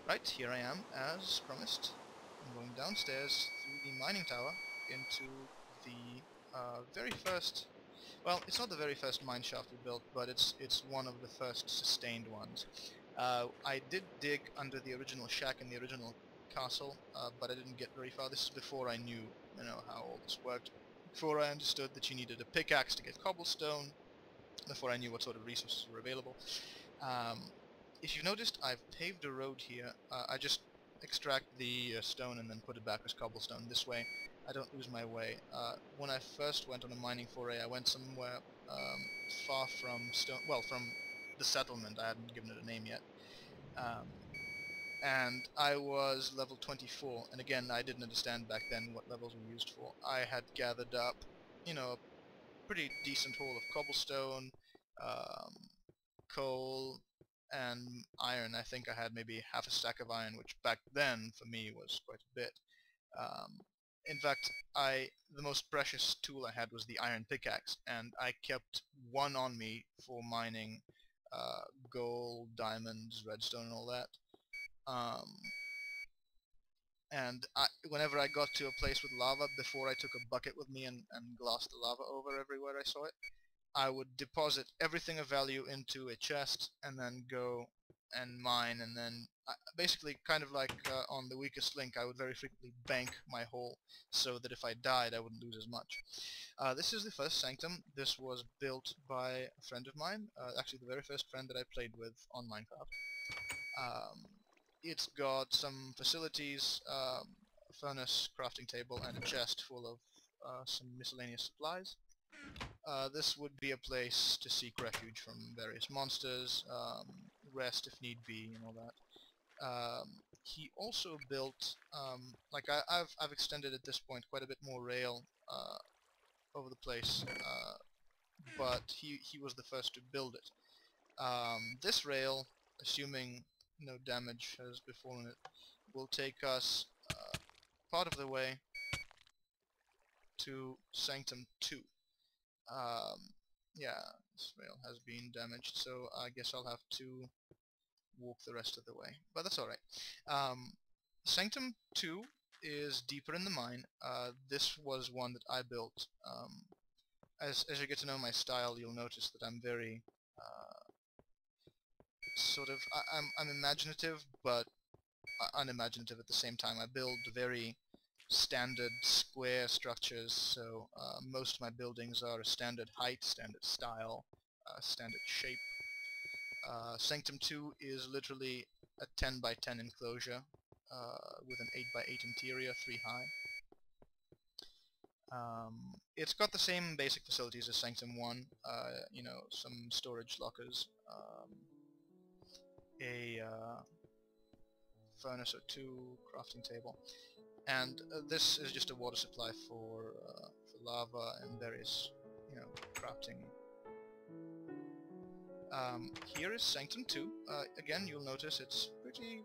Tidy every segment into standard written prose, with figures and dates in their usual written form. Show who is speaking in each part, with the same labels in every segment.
Speaker 1: Right, here I am, as promised. I'm going downstairs through the mining tower into the very first... Well, it's not the very first mine shaft we built, but it's one of the first sustained ones. I did dig under the original shack in the original castle, but I didn't get very far. This is before I knew, how all this worked. Before I understood that you needed a pickaxe to get cobblestone, before I knew what sort of resources were available. Um, if you've noticed, I've paved a road here. I just extract the stone and then put it back as cobblestone. This way, I don't lose my way. When I first went on a mining foray, I went somewhere far from from the settlement. I hadn't given it a name yet. Um, and I was level 24, and again, I didn't understand back then what levels were used for. I had gathered up, a pretty decent haul of cobblestone, um, coal, and iron. I think I had maybe half a stack of iron, which back then for me was quite a bit. Um, in fact, the most precious tool I had was the iron pickaxe, and I kept one on me for mining gold, diamonds, redstone, and all that. Um, and whenever I got to a place with lava, before I took a bucket with me and glassed the lava over everywhere I saw it, I would deposit everything of value into a chest and then go and mine, and then basically kind of like on the weakest link, I would very frequently bank my hole so that if I died I wouldn't lose as much. This is the first sanctum. This was built by a friend of mine, actually the very first friend that I played with on Minecraft. It's got some facilities, a furnace, crafting table, and a chest full of some miscellaneous supplies. This would be a place to seek refuge from various monsters, rest if need be, and all that. He also built, I've extended at this point quite a bit more rail over the place, but he was the first to build it. This rail, assuming no damage has befallen it, will take us part of the way to Sanctum 2. Um, yeah, this rail has been damaged, so I guess I'll have to walk the rest of the way. But that's alright. Sanctum 2 is deeper in the mine. This was one that I built. As you get to know my style, you'll notice that I'm very I'm imaginative, but unimaginative at the same time. I build very standard square structures, so most of my buildings are a standard height, standard style, standard shape. Sanctum 2 is literally a 10 by 10 enclosure with an 8 by 8 interior, 3 high. It's got the same basic facilities as Sanctum 1, some storage lockers, a furnace or two, crafting table, and this is just a water supply for lava and various, crafting. Here is Sanctum 2. Again, you'll notice it's pretty,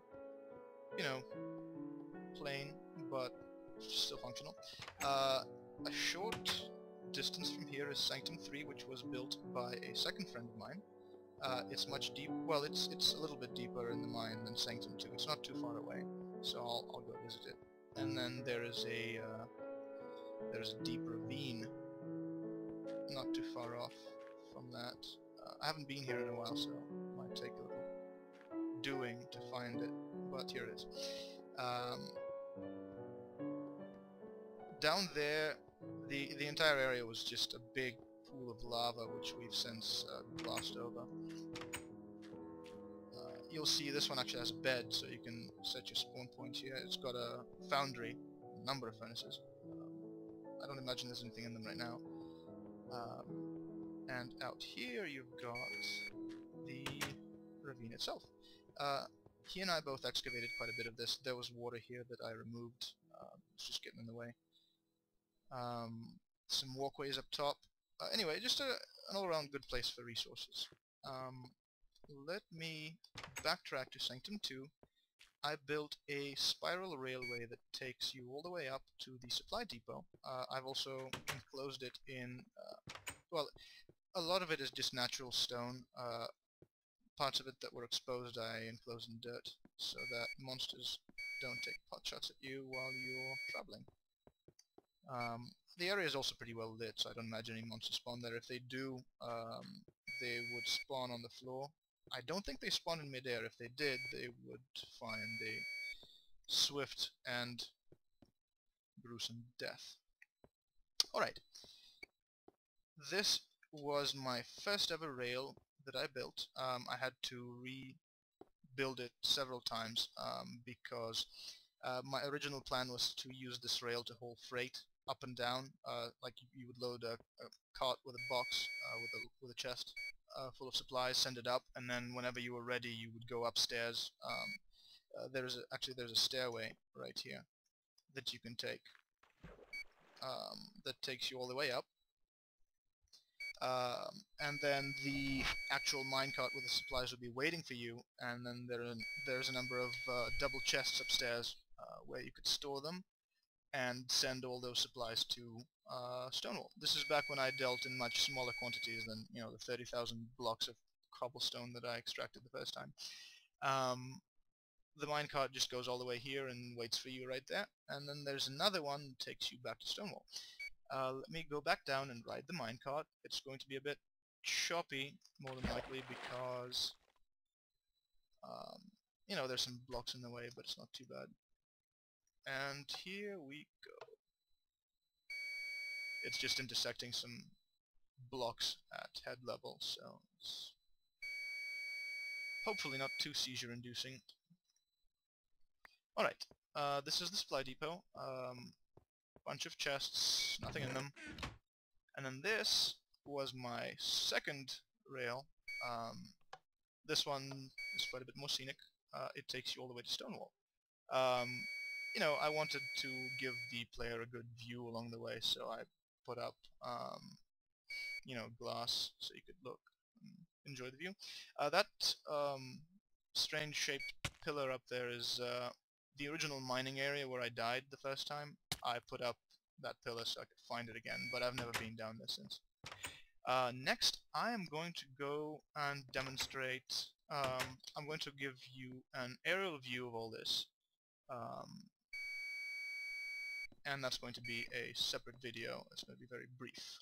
Speaker 1: plain, but still functional. A short distance from here is Sanctum 3, which was built by a second friend of mine. It's much deep. Well, it's a little bit deeper in the mine than Sanctum 2. It's not too far away, so I'll go visit it. And then there is a deep ravine, not too far off from that. I haven't been here in a while, so it might take a little doing to find it, but here it is. Down there, the entire area was just a big pool of lava, which we've since glossed over. You'll see this one actually has a bed, so you can set your spawn point here. It's got a foundry, a number of furnaces. I don't imagine there's anything in them right now. And out here you've got the ravine itself. He and I both excavated quite a bit of this. There was water here that I removed. It's just getting in the way. Some walkways up top. Anyway, just an all-around good place for resources. Let me backtrack to Sanctum 2. I built a spiral railway that takes you all the way up to the supply depot. I've also enclosed it in, well, a lot of it is just natural stone. parts of it that were exposed I enclosed in dirt, so that monsters don't take pot shots at you while you're traveling. The area is also pretty well lit, so I don't imagine any monsters spawn there. If they do, they would spawn on the floor. I don't think they spawn in midair. If they did, they would find a swift and gruesome death. Alright, this was my first ever rail that I built. I had to rebuild it several times because my original plan was to use this rail to haul freight up and down, like you would load a cart with a box with a chest full of supplies, send it up, and then whenever you were ready you would go upstairs. There's a stairway right here that you can take that takes you all the way up. And then the actual minecart with the supplies will be waiting for you, and then there's a number of double chests upstairs where you could store them and send all those supplies to Stonewall. This is back when I dealt in much smaller quantities than, you know, the 30,000 blocks of cobblestone that I extracted the first time. The minecart just goes all the way here and waits for you right there, and then there's another one that takes you back to Stonewall. Let me go back down and ride the minecart. It's going to be a bit choppy, more than likely, because you know, there's some blocks in the way, but it's not too bad. And here we go. It's just intersecting some blocks at head level, so it's hopefully not too seizure-inducing. Alright, this is the supply depot. Bunch of chests, nothing in them. And then this was my second rail. This one is quite a bit more scenic. It takes you all the way to Stonewall. You know, I wanted to give the player a good view along the way, so I put up, you know, glass so you could look and enjoy the view. That strange-shaped pillar up there is the original mining area where I died the first time. I put up that pillar so I could find it again, but I've never been down there since. Next, I am going to go and demonstrate. I'm going to give you an aerial view of all this, and that's going to be a separate video. It's going to be very brief.